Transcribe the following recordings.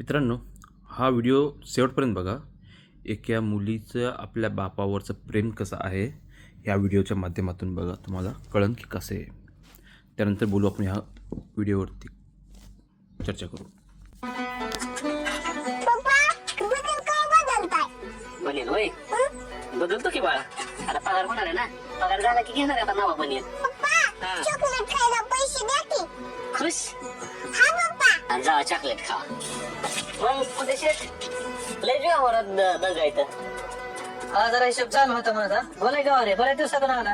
मित्रांनो, हा व्हिडिओ शेवटपर्यंत बघा. एका मुलीचं आपल्या बापावरचं प्रेम कसं आहे ह्या व्हिडिओच्या माध्यमातून बघा, तुम्हाला कळन की कसं आहे. त्यानंतर बोलू आपण ह्या व्हिडिओवरती चर्चा करू. बनेल होय, बदलतो की बाळा. आता पगार होणार आहे ना, पगार झाला की घेणार आता नवा बनेल. चॉकलेट खायला पैसे द्या की. खुश हा पप्पा. जा चॉकलेट खा. मग कुठे शेट लय जीवावर दंगा येतं. हा जरा हिशोब चालू होता माझा. बोलाय गावा रे, बऱ्याच दिवसातून आला.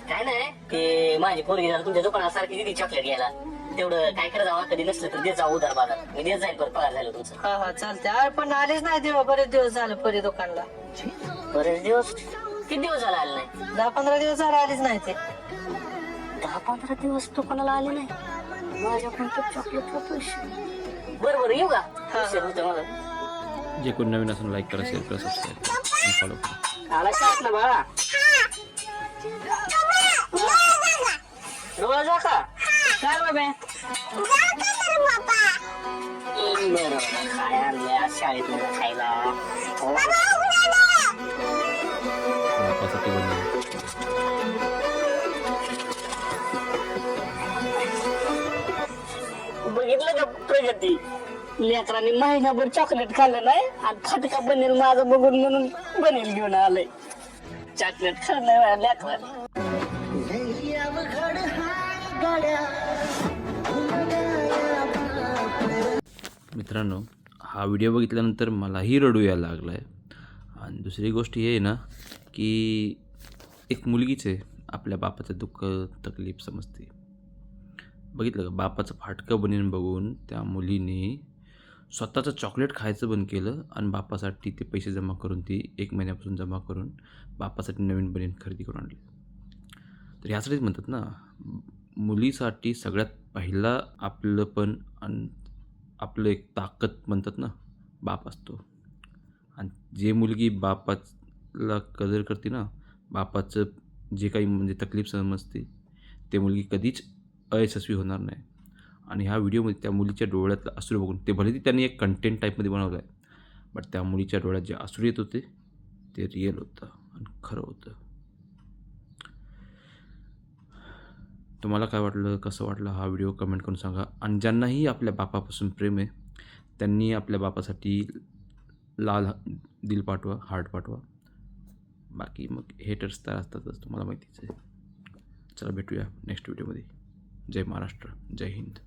काय नाही ते माझी पोरगी जरा तुमच्या दुकानासारखी दिली चॉकलेट घ्यायला. तेवढं काय करत जावा, कधी नसलं तर देत जाऊ उधार बाजार. मी देत जाईल पगार झालं तुमचं. हा हा चालते. अरे पण आलीच नाही तेव्हा, बरेच दिवस झाले परी दुकानला. बरेच दिवस. किती दिवस झाला आले नाही? 10-15 दिवस झाले आलीच नाही ते. 10-15 दिवस दुकानाला आले नाही. माझ्याकडून चॉकलेटला पैसे. बरं येऊ का? उशीर होतं मला. जे कोणी नवीन असेल लाईक करा, शेअर करा, सबस्क्राईब आणि फॉलो करा. आला शाळेत ना बाळा. डोळा जा का? काय बाबा? बरं काय आणलंय आज शाळेत खायला? बापासाठी बनवलं. बघितलं का प्रगती? लेकरांनी महिनाभर चॉकलेट खाल्लं नाही आणि फटका बनेल माझं बघून म्हणून बनेल घेऊन आलंय. चॉकलेट खाल्लं लेकरांनी. मित्रांनो, हा व्हिडिओ बघितल्यानंतर मलाही रडू यायला लागला आहे. आणि दुसरी गोष्ट ही आहे ना की एक मुलगीच आहे, आपल्या बापाचं दुःख तकलीफ समजते. बघितलं का, बापाचं फाटकं बनीन बघून त्या मुलीने स्वतःचं चॉकलेट खायचं बंद केलं आणि बापासाठी ते पैसे जमा करून, ती 1 महिन्यापासून जमा करून बापासाठी नवीन बनीन खरेदी करून आणली. तर ह्यासाठीच म्हणतात ना, मुलीसाठी सगळ्यात पहिला आपलं पण आणि आपलं एक ताकद म्हणतात ना, बाप असतो. आणि जे मुलगी बापाला कदर करते ना, बापाचं जे काही म्हणजे तकलीफ समजते, ते मुलगी कधीच अयशस्वी होणार नाही. आणि ह्या व्हिडिओमध्ये त्या मुलीच्या डोळ्यातलं अश्रू बघून, ते भले त्यांनी एक कंटेंट टाईपमध्ये बनवलं आहे, बट त्या मुलीच्या डोळ्यात जे अश्रू येत होते ते रिअल होतं आणि खरं होतं. तुम्हाला काय वाटलं, कसं वाटलं हा व्हिडिओ कमेंट करून सांगा. आणि ज्यांनाही आपल्या बापापासून प्रेम आहे त्यांनी आपल्या बापासाठी लाल दिल पाठवा, हार्ट पाठवा. बाकी मग हेटर्स तर असतातच, तुम्हाला माहितीच आहे. चला भेटूया नेक्स्ट व्हिडिओमध्ये. जय महाराष्ट्र, जय हिंद.